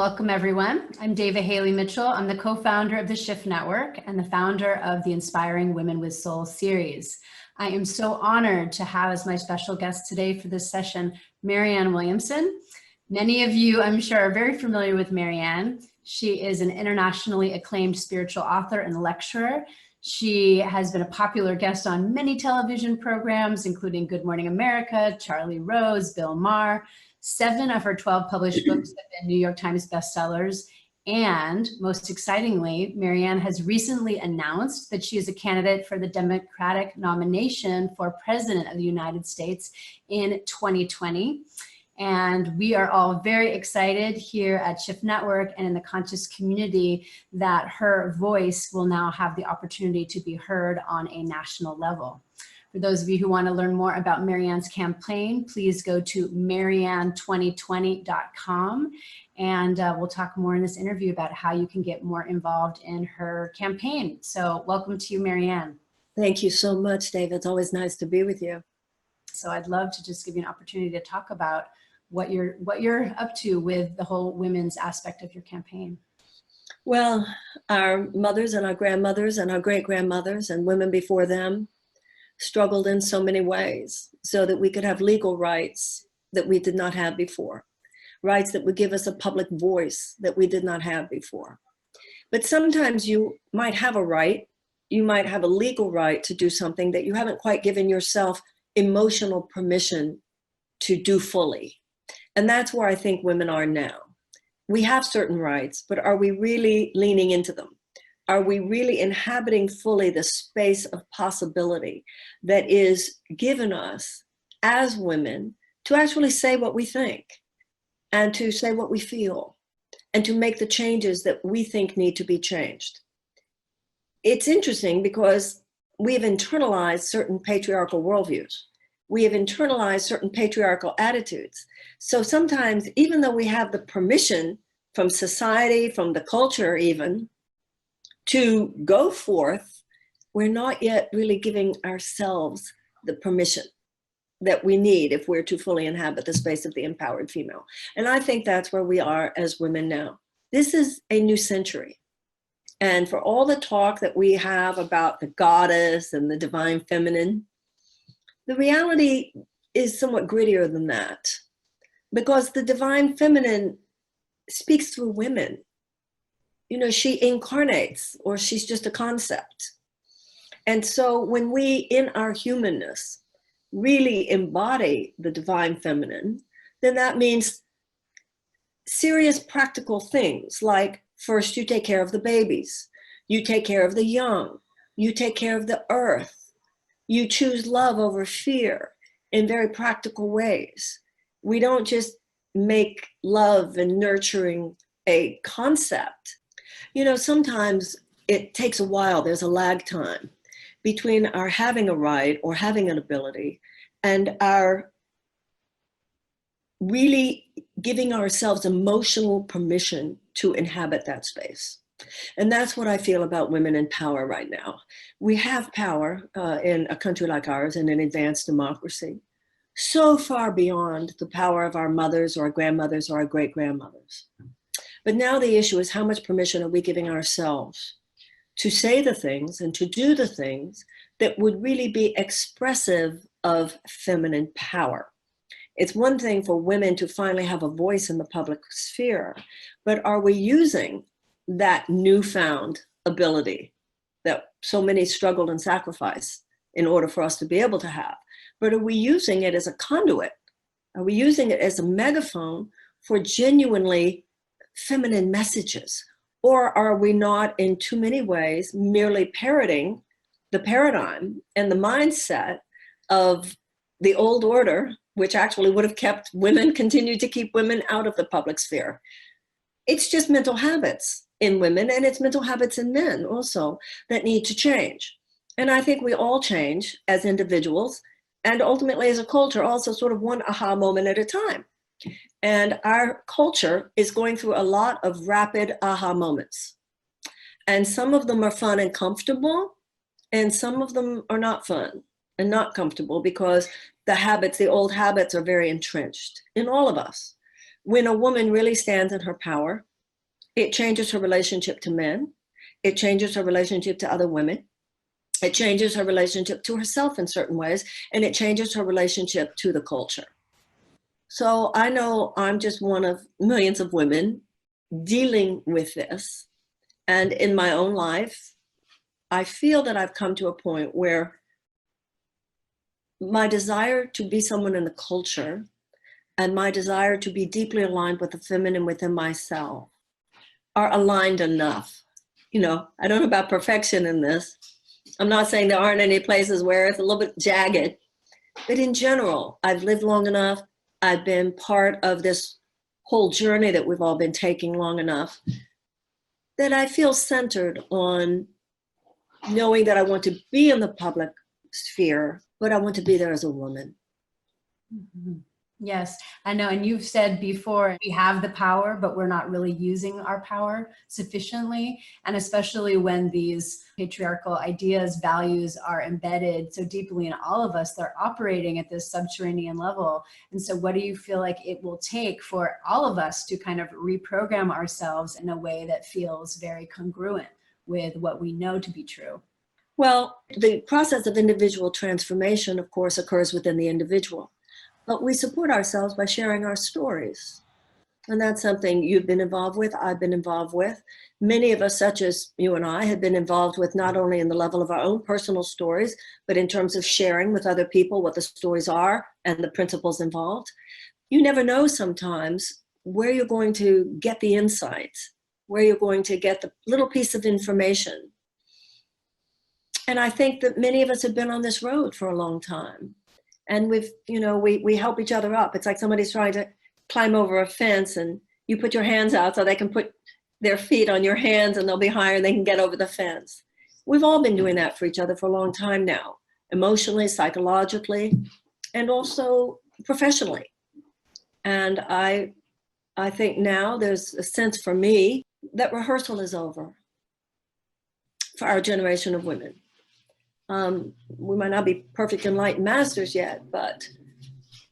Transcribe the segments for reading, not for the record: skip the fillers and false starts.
Welcome everyone. I'm David Haley Mitchell. I'm the co-founder of the Shift Network and the founder of the Inspiring Women with Soul series. I am so honored to have as my special guest today for this session, Marianne Williamson. Many of you, I'm sure, are very familiar with Marianne. She is an internationally acclaimed spiritual author and lecturer. She has been a popular guest on many television programs, including Good Morning America, Charlie Rose, Bill Maher. 7 of her 12 published books have been New York Times bestsellers. And most excitingly, Marianne has recently announced that she is a candidate for the Democratic nomination for President of the United States in 2020. And we are all very excited here at Shift Network and in the conscious community that her voice will now have the opportunity to be heard on a national level. For those of you who want to learn more about Marianne's campaign, please go to marianne2020.com, and we'll talk more in this interview about how you can get more involved in her campaign. So welcome to you, Marianne. Thank you so much, David. It's always nice to be with you. So I'd love to just give you an opportunity to talk about what you're up to with the whole women's aspect of your campaign. Well, our mothers and our grandmothers and our great-grandmothers and women before them struggled in so many ways so that we could have legal rights that we did not have before, rights that would give us a public voice that we did not have before. But sometimes you might have a right, you might have a legal right to do something that you haven't quite given yourself emotional permission to do fully. And that's where I think women are now. We have certain rights, but are we really leaning into them? Are we really inhabiting fully the space of possibility that is given us as women to actually say what we think and to say what we feel and to make the changes that we think need to be changed? It's interesting because we have internalized certain patriarchal worldviews. We have internalized certain patriarchal attitudes. So sometimes, even though we have the permission from society, from the culture even, to go forth, we're not yet really giving ourselves the permission that we need if we're to fully inhabit the space of the empowered female. And I think that's where we are as women now. This is a new century. And for all the talk that we have about the goddess and the divine feminine, the reality is somewhat grittier than that, because the divine feminine speaks through women. You know, she incarnates, or she's just a concept. And so when we, in our humanness, really embody the divine feminine, then that means serious practical things like, first, you take care of the babies, you take care of the young, you take care of the earth, you choose love over fear in very practical ways. We don't just make love and nurturing a concept. You know, sometimes it takes a while, there's a lag time between our having a right or having an ability and our really giving ourselves emotional permission to inhabit that space. And that's what I feel about women in power right now. We have power in a country like ours, in an advanced democracy, so far beyond the power of our mothers or our grandmothers or our great-grandmothers. But now the issue is, how much permission are we giving ourselves to say the things and to do the things that would really be expressive of feminine power? It's one thing for women to finally have a voice in the public sphere, but are we using that newfound ability that so many struggled and sacrificed in order for us to be able to have? But are we using it as a conduit? Are we using it as a megaphone for genuinely feminine messages? Or are we not, in too many ways, merely parroting the paradigm and the mindset of the old order, which actually would have kept women, continued to keep women out of the public sphere? It's just mental habits in women, and it's mental habits in men also that need to change. And I think we all change as individuals, and ultimately as a culture, also sort of one aha moment at a time. And our culture is going through a lot of rapid aha moments. And some of them are fun and comfortable, and some of them are not fun and not comfortable, because the habits, the old habits, are very entrenched in all of us. When a woman really stands in her power It changes her relationship to men. It changes her relationship to other women. It changes her relationship to herself in certain ways, and it changes her relationship to the culture. So I know I'm just one of millions of women dealing with this. And in my own life, I feel that I've come to a point where my desire to be someone in the culture and my desire to be deeply aligned with the feminine within myself are aligned enough. You know, I don't know about perfection in this. I'm not saying there aren't any places where it's a little bit jagged, but in general, I've lived long enough. I've been part of this whole journey that we've all been taking long enough that I feel centered on knowing that I want to be in the public sphere, but I want to be there as a woman. Mhm. Yes, I know. And you've said before, we have the power, but we're not really using our power sufficiently. And especially when these patriarchal ideas, values are embedded so deeply in all of us, they're operating at this subterranean level. And so what do you feel like it will take for all of us to kind of reprogram ourselves in a way that feels very congruent with what we know to be true? Well, the process of individual transformation, of course, occurs within the individual. But we support ourselves by sharing our stories. And that's something you've been involved with, I've been involved with. Many of us, such as you and I, have been involved with not only in the level of our own personal stories, but in terms of sharing with other people what the stories are and the principles involved. You never know sometimes where you're going to get the insights, where you're going to get the little piece of information. And I think that many of us have been on this road for a long time. And we've, you know, we help each other up. It's like somebody's trying to climb over a fence and you put your hands out so they can put their feet on your hands and they'll be higher and they can get over the fence. We've all been doing that for each other for a long time now, emotionally, psychologically, and also professionally. And I think now there's a sense for me that rehearsal is over for our generation of women. We might not be perfect enlightened masters yet, but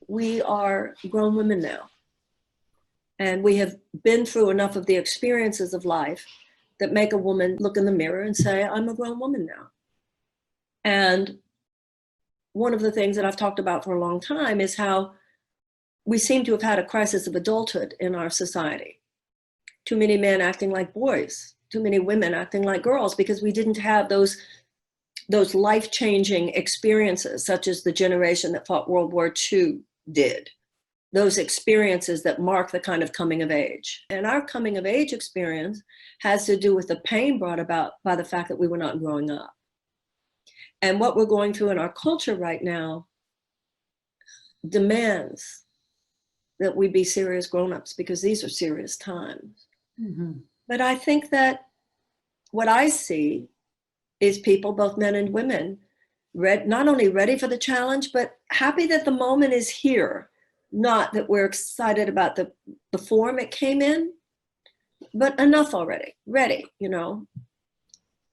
we are grown women now. And we have been through enough of the experiences of life that make a woman look in the mirror and say, I'm a grown woman now. And one of the things that I've talked about for a long time is how we seem to have had a crisis of adulthood in our society. Too many men acting like boys, too many women acting like girls, because we didn't have those life-changing experiences, such as the generation that fought World War II did. Those experiences that mark the kind of coming of age. And our coming of age experience has to do with the pain brought about by the fact that we were not growing up. And what we're going through in our culture right now demands that we be serious grown-ups, because these are serious times. Mm-hmm. But I think that what I see is people, both men and women, not only ready for the challenge, but happy that the moment is here. Not that we're excited about the form it came in, but enough already, ready, you know.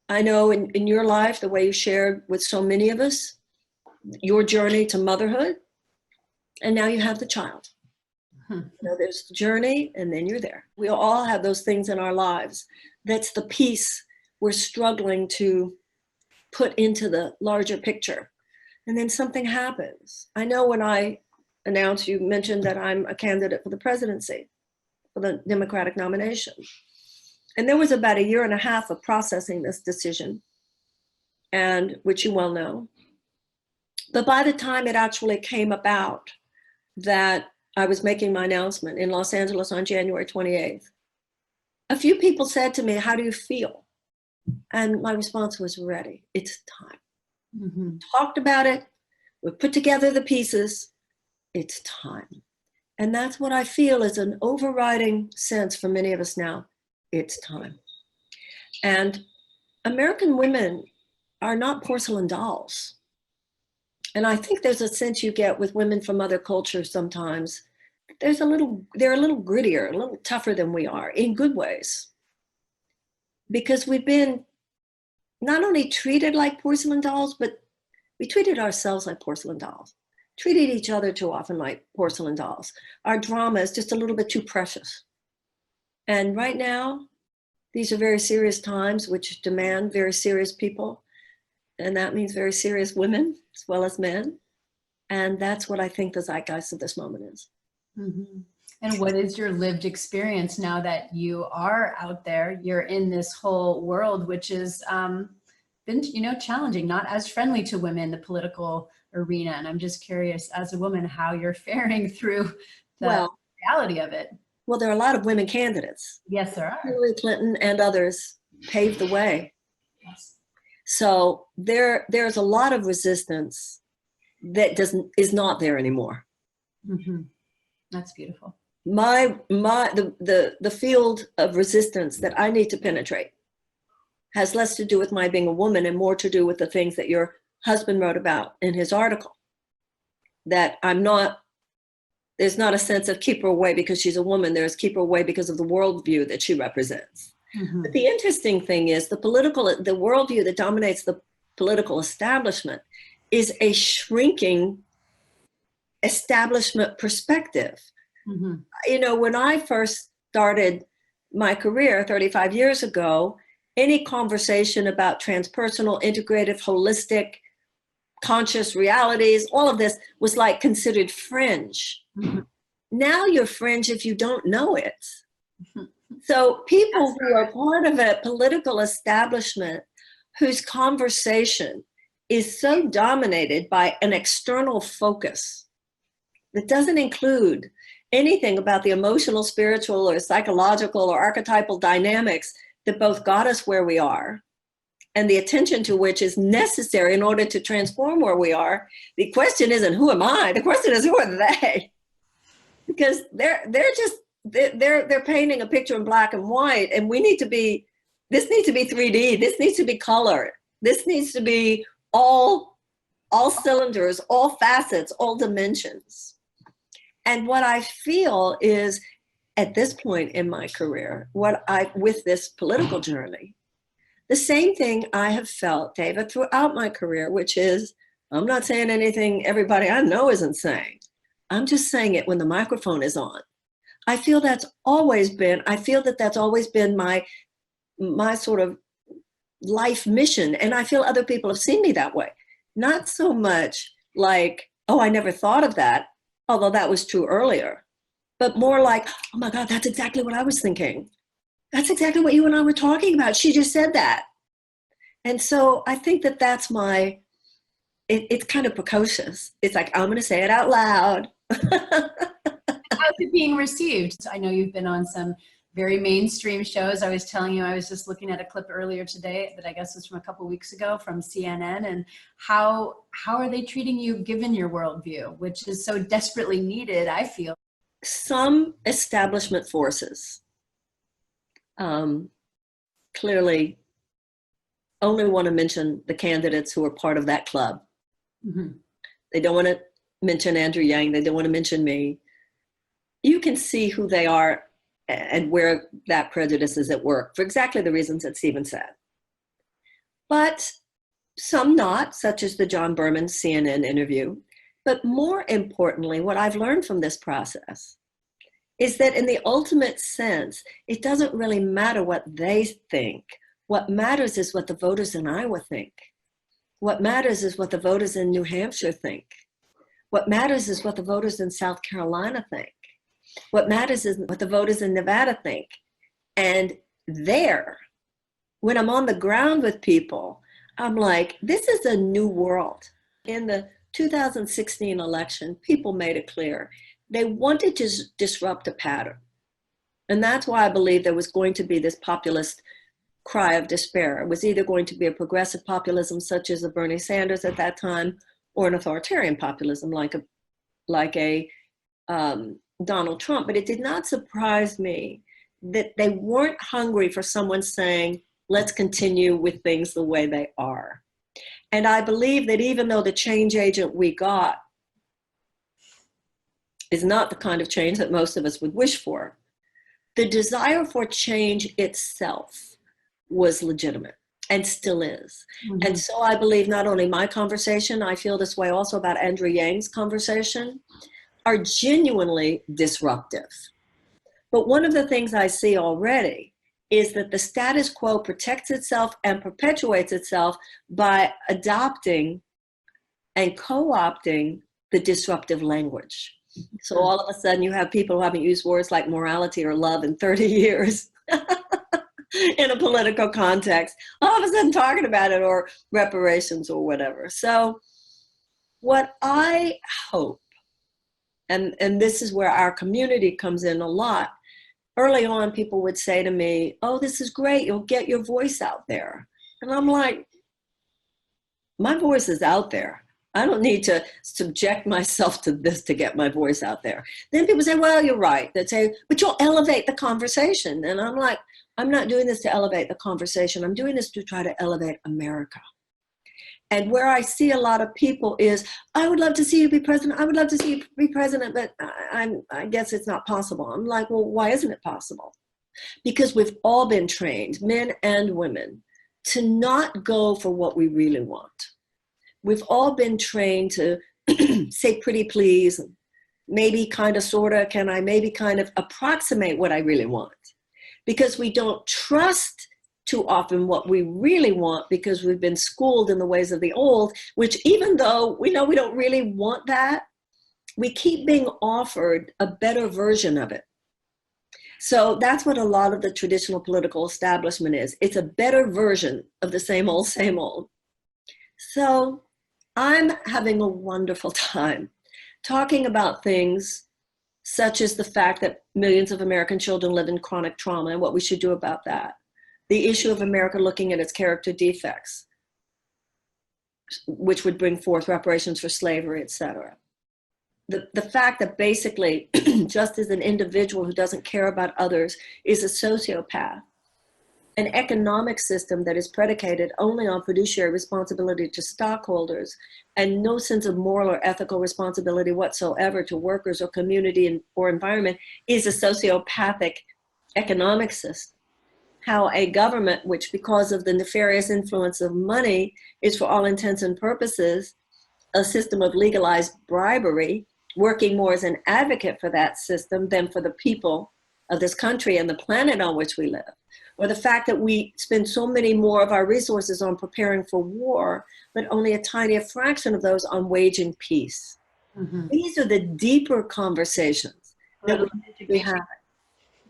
I know in your life, the way you shared with so many of us, your journey to motherhood, and now you have the child. You know, there's the journey, and then you're there. We all have those things in our lives. That's the piece we're struggling to put into the larger picture. And then something happens. I know when I announced, you mentioned that I'm a candidate for the presidency, for the Democratic nomination. And there was about 1.5 years of processing this decision, and which you well know. But by the time it actually came about that I was making my announcement in Los Angeles on January 28th, a few people said to me, how do you feel? And my response was, ready, it's time. Mm-hmm. Talked about it, we put together the pieces, it's time. And that's what I feel is an overriding sense for many of us now, it's time. And American women are not porcelain dolls. And I think there's a sense you get with women from other cultures sometimes. They're a little grittier, a little tougher than we are, in good ways. Because we've been not only treated like porcelain dolls, but we treated ourselves like porcelain dolls, treated each other too often like porcelain dolls. Our drama is just a little bit too precious. And right now, These are very serious times which demand very serious people. And that means very serious women as well as men. And that's what I think the zeitgeist of this moment is. Mm-hmm. And what is your lived experience now that you are out there? You're in this whole world, which has been, challenging, not as friendly to women, the political arena. And I'm just curious, as a woman, how you're faring through the reality of it. Well, there are a lot of women candidates. Yes, there are. Hillary Clinton and others paved the way. Yes. So there's a lot of resistance that is not there anymore. Mm-hmm. That's beautiful. The field of resistance that I need to penetrate has less to do with my being a woman and more to do with the things that your husband wrote about in his article. That there's not a sense of keep her away because she's a woman. There's keep her away because of the worldview that she represents. Mm-hmm. But the interesting thing is the worldview that dominates the political establishment is a shrinking establishment perspective. Mm-hmm. When I first started my career 35 years ago, any conversation about transpersonal, integrative, holistic, conscious realities, all of this was like considered fringe. Mm-hmm. Now you're fringe if you don't know it. Mm-hmm. So people who are part of a political establishment whose conversation is so dominated by an external focus that doesn't include anything about the emotional, spiritual, or psychological or archetypal dynamics that both got us where we are and the attention to which is necessary in order to transform where we are. The question isn't who am I? The question is who are they? Because they're painting a picture in black and white, and this needs to be 3D. This needs to be color. This needs to be all cylinders, all facets, all dimensions. And what I feel is at this point in my career, with this political journey, the same thing I have felt, David, throughout my career, which is, I'm not saying anything everybody I know isn't saying. I'm just saying it when the microphone is on. I feel that's always been my sort of life mission. And I feel other people have seen me that way. Not so much like, oh, I never thought of that, although that was true earlier, but more like, oh my God, that's exactly what I was thinking. That's exactly what you and I were talking about. She just said that. And so I think that's it's kind of precocious. It's like, I'm going to say it out loud. How's it being received? I know you've been on some very mainstream shows. I was telling you, I was just looking at a clip earlier today that I guess was from a couple of weeks ago from CNN. And how are they treating you given your worldview, which is so desperately needed, I feel? Some establishment forces clearly only want to mention the candidates who are part of that club. Mm-hmm. They don't want to mention Andrew Yang. They don't want to mention me. You can see who they are and where that prejudice is at work for exactly the reasons that Stephen said. But some not, such as the John Berman CNN interview. But more importantly, what I've learned from this process is that in the ultimate sense, it doesn't really matter what they think. What matters is what the voters in Iowa think. What matters is what the voters in New Hampshire think. What matters is what the voters in South Carolina think. What matters is what the voters in Nevada think. And when I'm on the ground with people, I'm like, this is a new world. In the 2016 election, people made it clear. They wanted to disrupt a pattern. And that's why I believe there was going to be this populist cry of despair. It was either going to be a progressive populism such as a Bernie Sanders at that time, or an authoritarian populism like a Donald Trump. But it did not surprise me that they weren't hungry for someone saying, let's continue with things the way they are. And I believe that even though the change agent we got is not the kind of change that most of us would wish for, the desire for change itself was legitimate and still is. Mm-hmm. And so I believe not only my conversation, I feel this way also about Andrew Yang's conversation, are genuinely disruptive. But one of the things I see already is that the status quo protects itself and perpetuates itself by adopting and co-opting the disruptive language. So all of a sudden you have people who haven't used words like morality or love in 30 years in a political context, all of a sudden talking about it, or reparations or whatever. So what I hope, and this is where our community comes in a lot, early on people would say to me, oh, this is great, you'll get your voice out there. And I'm like, my voice is out there. I don't need to subject myself to this to get my voice out there. Then people say, well, you're right. They'd say, but you'll elevate the conversation. And I'm like, I'm not doing this to elevate the conversation. I'm doing this to try to elevate America. And where I see a lot of people is, I would love to see you be president. I would love to see you be president, but I guess it's not possible. I'm like, well, why isn't it possible? Because we've all been trained, men and women, to not go for what we really want. We've all been trained to say pretty please, maybe kind of, sort of, can I maybe kind of approximate what I really want. Because we don't trust too often what we really want, because we've been schooled in the ways of the old, which even though we know we don't really want that, we keep being offered a better version of it. So that's what a lot of the traditional political establishment is. It's a better version of the same old, same old. So I'm having a wonderful time talking about things such as the fact that millions of American children live in chronic trauma and what we should do about that. The issue of America looking at its character defects, which would bring forth reparations for slavery, etc. The fact that basically, just as an individual who doesn't care about others is a sociopath, an economic system that is predicated only on fiduciary responsibility to stockholders and no sense of moral or ethical responsibility whatsoever to workers or community or environment is a sociopathic economic system. How a government, which because of the nefarious influence of money is for all intents and purposes a system of legalized bribery, working more as an advocate for that system than for the people of this country and the planet on which we live. Or the fact that we spend so many more of our resources on preparing for war, but only a tiny fraction of those on waging peace. Mm-hmm. These are the deeper conversations that we need to be having.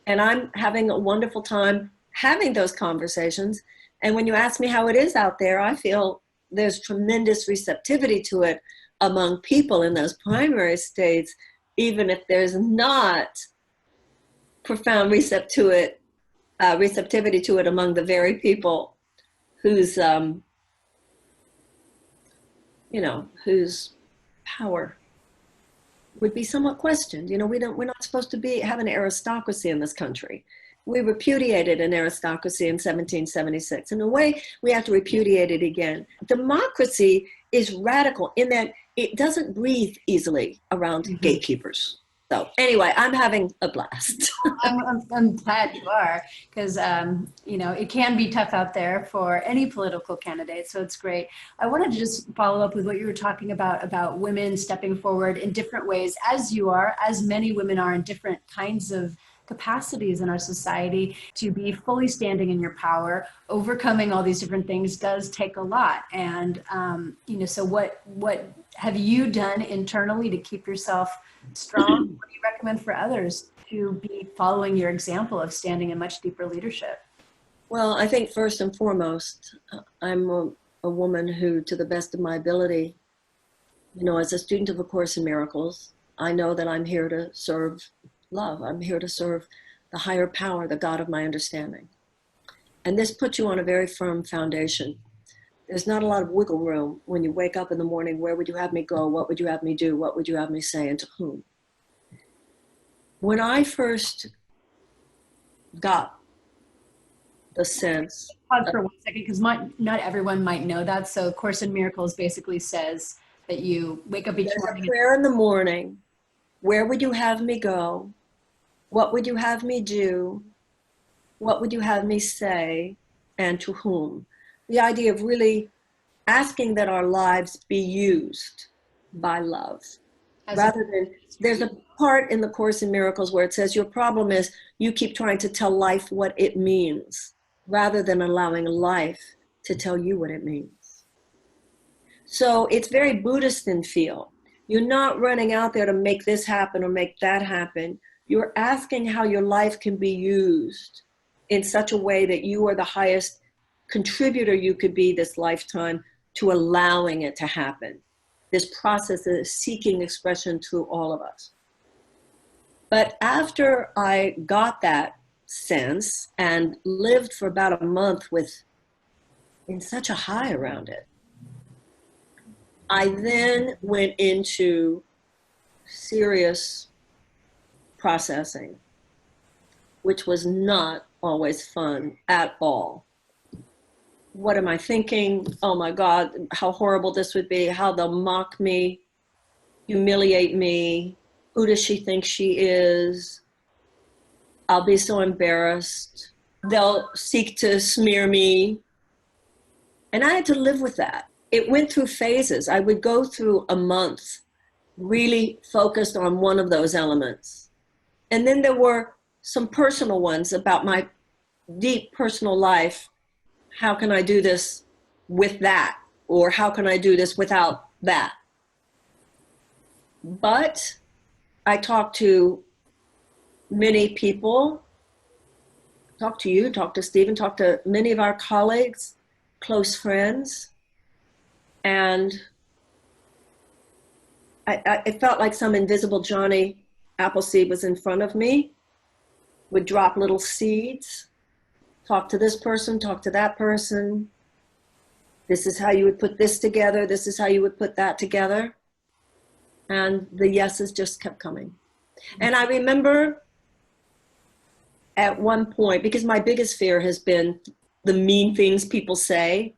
And I'm having a wonderful time having those conversations. And when you ask me how it is out there, I feel there's tremendous receptivity to it among people in those primary states, even if there's not profound receptivity to it among the very people whose, whose power would be somewhat questioned. You know, we're not supposed to have an aristocracy in this country. We repudiated an aristocracy in 1776. In a way, we have to repudiate it again. Democracy is radical in that it doesn't breathe easily around mm-hmm. gatekeepers. So anyway, I'm having a blast. I'm glad you are, because, it can be tough out there for any political candidate. So it's great. I wanted to just follow up with what you were talking about women stepping forward in different ways, as you are, as many women are in different kinds of capacities in our society. To be fully standing in your power, overcoming all these different things does take a lot. And, so what have you done internally to keep yourself strong? What do you recommend for others to be following your example of standing in much deeper leadership? Well, I think first and foremost, I'm a woman who, to the best of my ability, as a student of A Course in Miracles, I know that I'm here to serve love. I'm here to serve the higher power, the God of my understanding. And this puts you on a very firm foundation. There's not a lot of wiggle room when you wake up in the morning. Where would you have me go? What would you have me do? What would you have me say, and to whom? When I first got the sense... Pause for 1 second, because not everyone might know that. So Course in Miracles basically says that you wake up each morning... There's a prayer in the morning. Where would you have me go? What would you have me do? What would you have me say, and to whom? The idea of really asking that our lives be used by love. rather than, there's a part in the Course in Miracles where it says your problem is you keep trying to tell life what it means rather than allowing life to tell you what it means. So it's very Buddhist in feel. You're not running out there to make this happen or make that happen. You're asking how your life can be used in such a way that you are the highest contributor you could be this lifetime to allowing it to happen. This process is seeking expression through all of us. But after I got that sense and lived for about a month in such a high around it, I then went into serious processing, which was not always fun at all. What am I thinking? Oh my God, how horrible this would be, how they'll mock me, humiliate me. Who does she think she is? I'll be so embarrassed. They'll seek to smear me. And I had to live with that. It went through phases. I would go through a month really focused on one of those elements. And then there were some personal ones about my deep personal life. How can I do this with that? Or how can I do this without that? But I talked to many people, talked to you, talked to Stephen, talked to many of our colleagues, close friends, and it felt like some invisible Johnny Appleseed was in front of me, would drop little seeds, talk to this person, talk to that person. This is how you would put this together. This is how you would put that together. And the yeses just kept coming. And I remember at one point, because my biggest fear has been the mean things people say.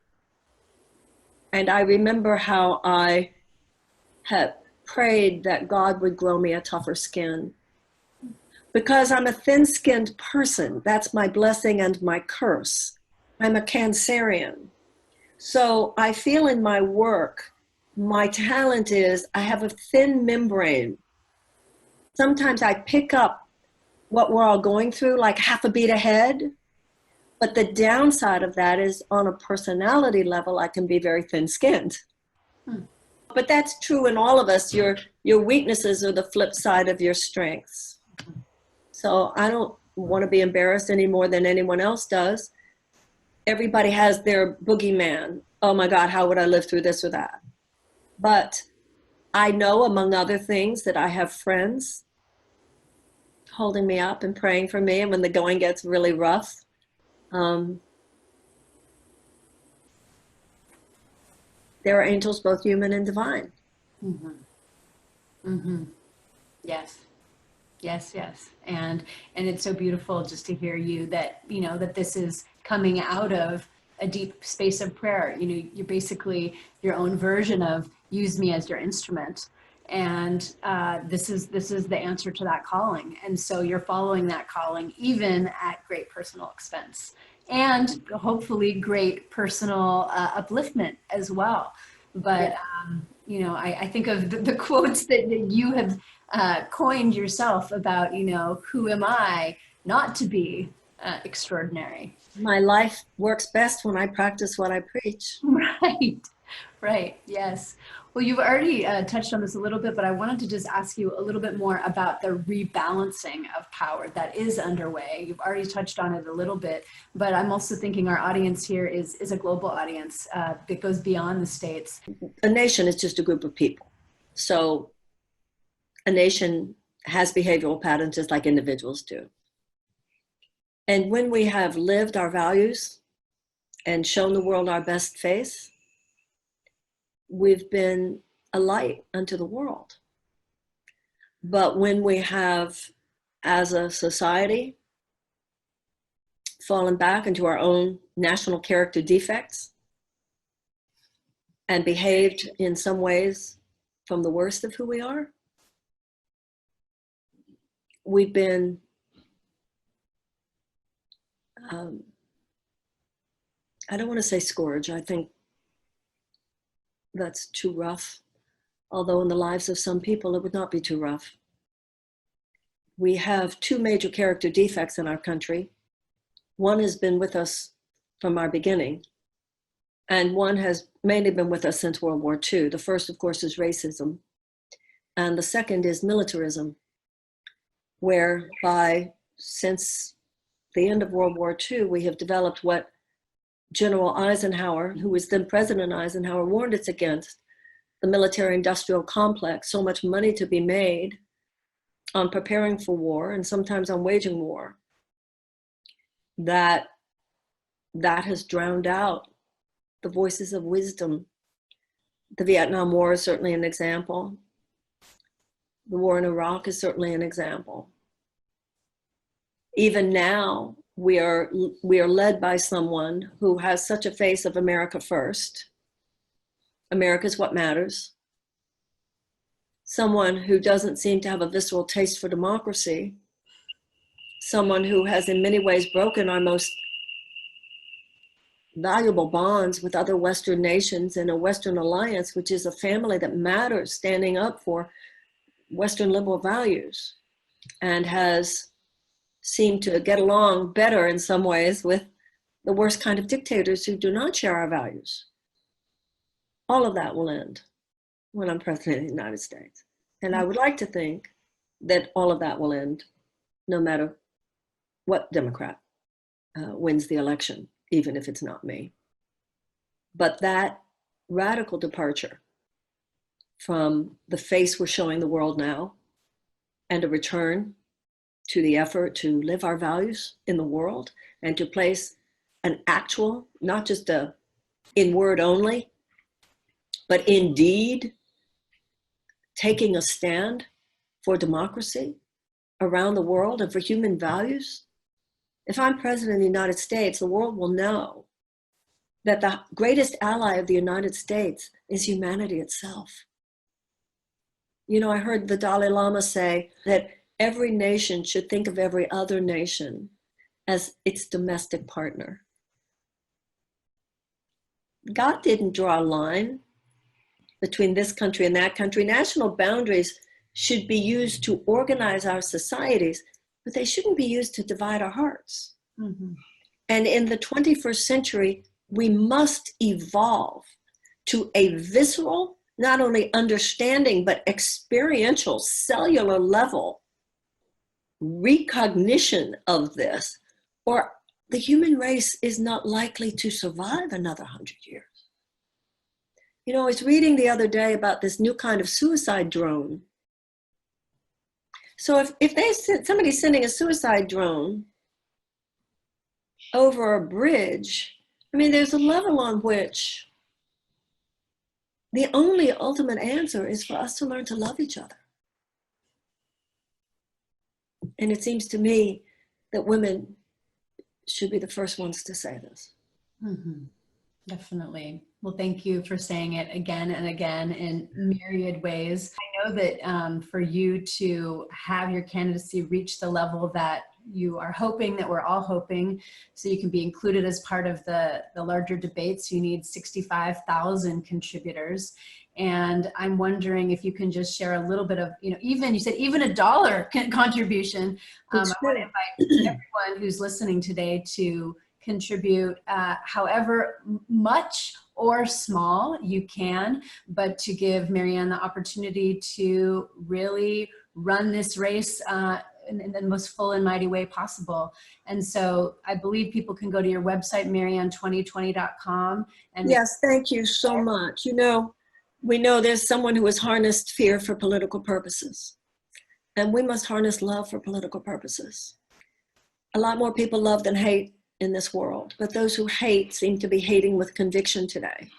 And I remember how I had prayed that God would grow me a tougher skin. Because I'm a thin-skinned person. That's my blessing and my curse. I'm a Cancerian. So I feel in my work, my talent is I have a thin membrane. Sometimes I pick up what we're all going through like half a beat ahead. But the downside of that is on a personality level, I can be very thin-skinned. But that's true in all of us. Your weaknesses are the flip side of your strengths. So I don't want to be embarrassed any more than anyone else does. Everybody has their boogeyman. Oh my God, how would I live through this or that? But I know, among other things, that I have friends holding me up and praying for me. And when the going gets really rough, there are angels, both human and divine. Mm-hmm. Mm-hmm. Yes. Yes, yes. And it's so beautiful just to hear you that, you know, that this is coming out of a deep space of prayer. You know, you're basically your own version of use me as your instrument. And this is the answer to that calling. And so you're following that calling, even at great personal expense and hopefully great personal upliftment as well. But, you know, I think of the quotes that you have coined yourself about, you know, who am I not to be extraordinary? My life works best when I practice what I preach. Right, right, yes. Well, you've already touched on this a little bit, but I wanted to just ask you a little bit more about the rebalancing of power that is underway. You've already touched on it a little bit, but I'm also thinking our audience here is a global audience that goes beyond the States. A nation is just a group of people. So a nation has behavioral patterns just like individuals do. And when we have lived our values and shown the world our best face, we've been a light unto the world. But when we have, as a society, fallen back into our own national character defects and behaved in some ways from the worst of who we are, we've been I don't want to say scourge. I think that's too rough although in the lives of some people it would not be too rough. We have two major character defects in our country. One has been with us from our beginning, and one has mainly been with us since World War II. The first, of course, is racism, and the second is militarism, whereby since the end of World War II, we have developed what General Eisenhower, who was then President Eisenhower, warned us against: the military-industrial complex, so much money to be made on preparing for war and sometimes on waging war, that has drowned out the voices of wisdom. The Vietnam War is certainly an example. The war in Iraq is certainly an example. Even now, we are led by someone who has such a face of America first. America's what matters. Someone who doesn't seem to have a visceral taste for democracy. Someone who has in many ways broken our most valuable bonds with other Western nations in a Western alliance, which is a family that matters, standing up for Western liberal values, and has seemed to get along better in some ways with the worst kind of dictators who do not share our values. All of that will end when I'm president of the United States. And I would like to think that all of that will end no matter what Democrat wins the election, even if it's not me. But that radical departure from the face we're showing the world now, and a return to the effort to live our values in the world, and to place an actual, not just a in word only, but in deed, taking a stand for democracy around the world and for human values. If I'm president of the United States, the world will know that the greatest ally of the United States is humanity itself. You know, I heard the Dalai Lama say that every nation should think of every other nation as its domestic partner. God didn't draw a line between this country and that country. National boundaries should be used to organize our societies, but they shouldn't be used to divide our hearts. Mm-hmm. And in the 21st century, we must evolve to a visceral, not only understanding, but experiential, cellular level recognition of this, or the human race is not likely to survive another 100 years. You know, I was reading the other day about this new kind of suicide drone. So if somebody's sending a suicide drone over a bridge, I mean, there's a level on which the only ultimate answer is for us to learn to love each other. And it seems to me that women should be the first ones to say this. Mm-hmm. Definitely. Well, thank you for saying it again and again in myriad ways. I know that for you to have your candidacy reach the level that you are hoping, that we're all hoping, so you can be included as part of the larger debates, you need 65,000 contributors. And I'm wondering if you can just share a little bit of, you know, you said even $1 contribution. I want to invite everyone who's listening today to contribute however much or small you can, but to give Marianne the opportunity to really run this race in the most full and mighty way possible. And so I believe people can go to your website, marianne2020.com. And yes, thank you so much. You know, we know there's someone who has harnessed fear for political purposes, and we must harness love for political purposes. A lot more people love than hate in this world, but those who hate seem to be hating with conviction today.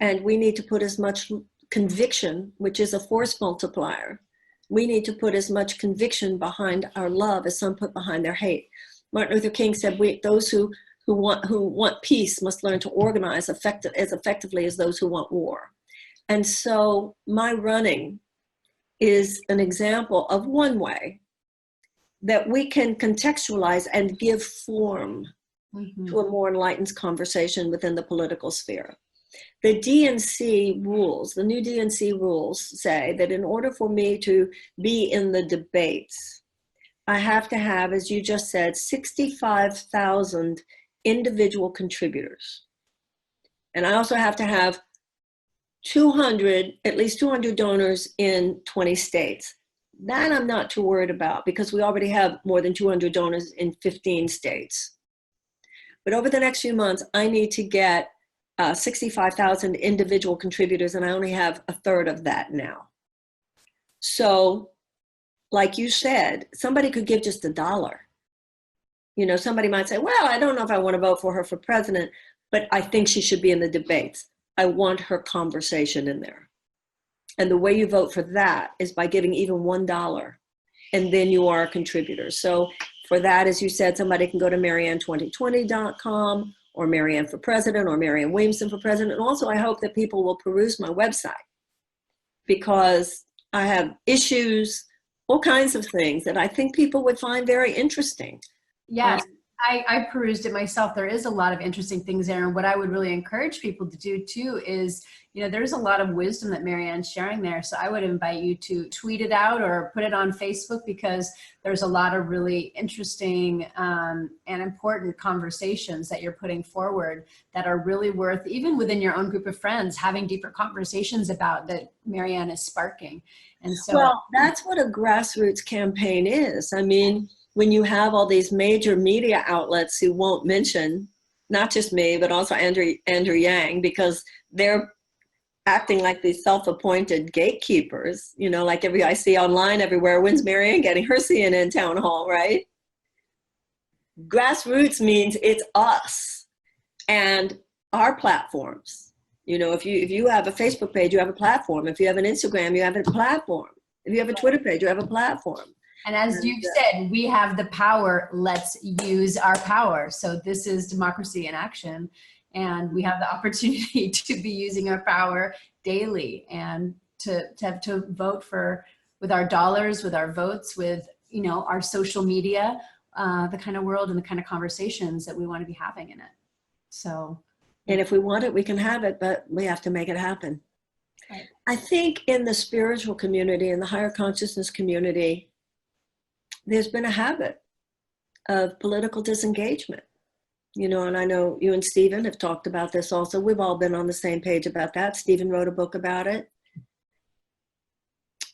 And we need to put as much conviction, which is a force multiplier. We need to put as much conviction behind our love as some put behind their hate. Martin Luther King said, those who want peace must learn to organize as effectively as those who want war. And so my running is an example of one way that we can contextualize and give form to a more enlightened conversation within the political sphere. The DNC rules, the new DNC rules say that in order for me to be in the debates, I have to have, as you just said, 65,000 individual contributors. And I also have to have at least 200 donors in 20 states. That I'm not too worried about because we already have more than 200 donors in 15 states. But over the next few months, I need to get 65,000 individual contributors, and I only have a third of that now. So, like you said, somebody could give just $1. You know, somebody might say, well, I don't know if I want to vote for her for president, but I think she should be in the debates. I want her conversation in there. And the way you vote for that is by giving even $1, and then you are a contributor. So for that, as you said, somebody can go to Marianne2020.com or Marianne for President or Marianne Williamson for President. And also, I hope that people will peruse my website because I have issues, all kinds of things that I think people would find very interesting. Yes, I perused it myself. There is a lot of interesting things there. And what I would really encourage people to do too is, you know, there's a lot of wisdom that Marianne's sharing there. So I would invite you to tweet it out or put it on Facebook because there's a lot of really interesting and important conversations that you're putting forward that are really worth, even within your own group of friends, having deeper conversations about that Marianne is sparking. And so, well, that's what a grassroots campaign is. I mean, when you have all these major media outlets who won't mention, not just me, but also Andrew Yang, because they're acting like these self-appointed gatekeepers, you know, like I see online everywhere, when's Marianne getting her CNN town hall, right? Grassroots means it's us and our platforms. You know, if you have a Facebook page, you have a platform. If you have an Instagram, you have a platform. If you have a Twitter page, you have a platform. And as you've said, we have the power. Let's use our power. So this is democracy in action. And we have the opportunity to be using our power daily and to vote with our dollars, with our votes, with, you know, our social media, the kind of world and the kind of conversations that we want to be having in it. So. And if we want it, we can have it, but we have to make it happen. Right. I think in the spiritual community, in the higher consciousness community, there's been a habit of political disengagement, you know, and I know you and Stephen have talked about this also. We've all been on the same page about that. Stephen wrote a book about it.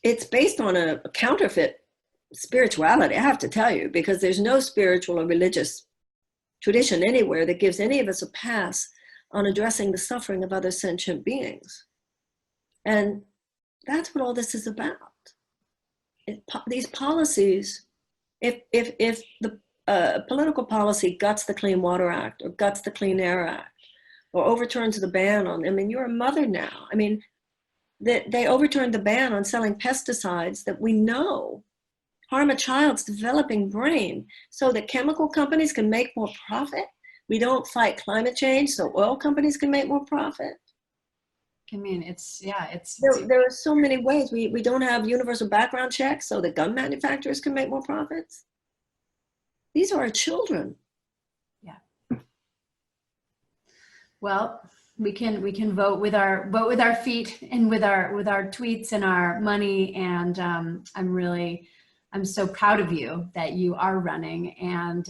It's based on a counterfeit spirituality, I have to tell you, because there's no spiritual or religious tradition anywhere that gives any of us a pass on addressing the suffering of other sentient beings. And that's what all this is about. These policies, if the political policy guts the Clean Water Act or guts the Clean Air Act or overturns the ban on, I mean, you're a mother now. I mean, they overturned the ban on selling pesticides that we know harm a child's developing brain so that chemical companies can make more profit. We don't fight climate change so oil companies can make more profit. I mean, there are so many ways. We don't have universal background checks so that gun manufacturers can make more profits. These are our children. Yeah. Well, we can vote with our feet and with our tweets and our money. And I'm so proud of you that you are running, and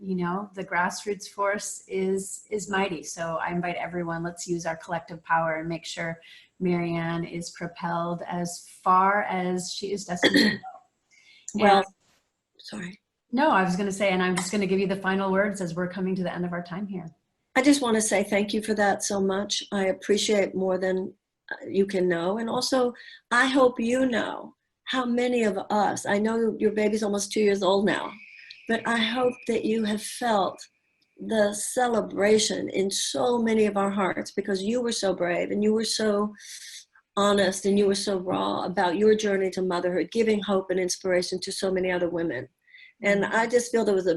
you know, the grassroots force is mighty. So I invite everyone, let's use our collective power and make sure Marianne is propelled as far as she is destined to go. Well, sorry. No, I was going to say, and I'm just going to give you the final words as we're coming to the end of our time here. I just want to say thank you for that so much. I appreciate more than you can know. And also, I hope you know how many of us, I know your baby's almost 2 years old now, but I hope that you have felt the celebration in so many of our hearts because you were so brave and you were so honest and you were so raw about your journey to motherhood, giving hope and inspiration to so many other women. And I just feel there was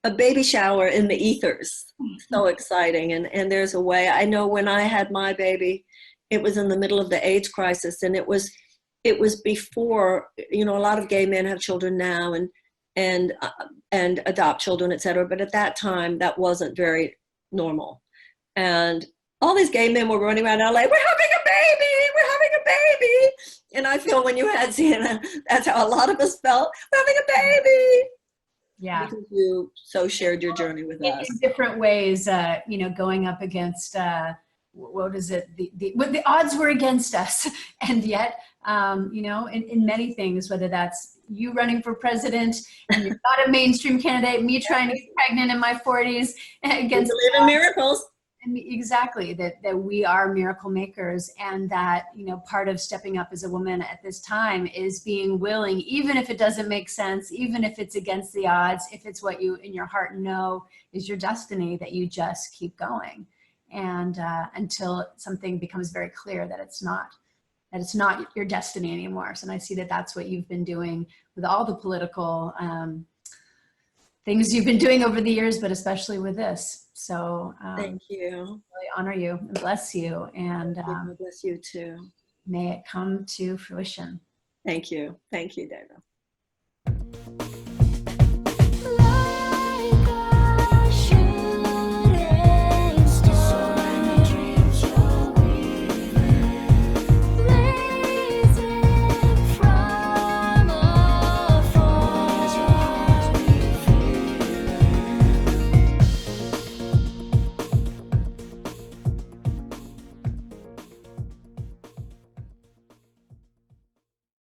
a baby shower in the ethers. So exciting. And there's a way. I know when I had my baby, it was in the middle of the AIDS crisis, and it was before, you know, a lot of gay men have children now and adopt children, et cetera. But at that time, that wasn't very normal. And all these gay men were running around LA, we're having a baby, we're having a baby. And I feel when you had Sienna, that's how a lot of us felt, we're having a baby. Yeah. Because you so shared your journey with us. In different ways, you know, going up against, what is it? The odds were against us. And yet, you know, in many things, whether that's you running for president and you're not a mainstream candidate, me trying to get pregnant in my 40s against we believe in miracles. And exactly, that we are miracle makers, and that, you know, part of stepping up as a woman at this time is being willing, even if it doesn't make sense, even if it's against the odds, if it's what you in your heart know is your destiny, that you just keep going. And until something becomes very clear that it's not your destiny anymore. So, and I see that that's what you've been doing with all the political things you've been doing over the years, but especially with this. So thank you. Really honor you and bless you, and bless you too. May it come to fruition. Thank you. Thank you, Dana.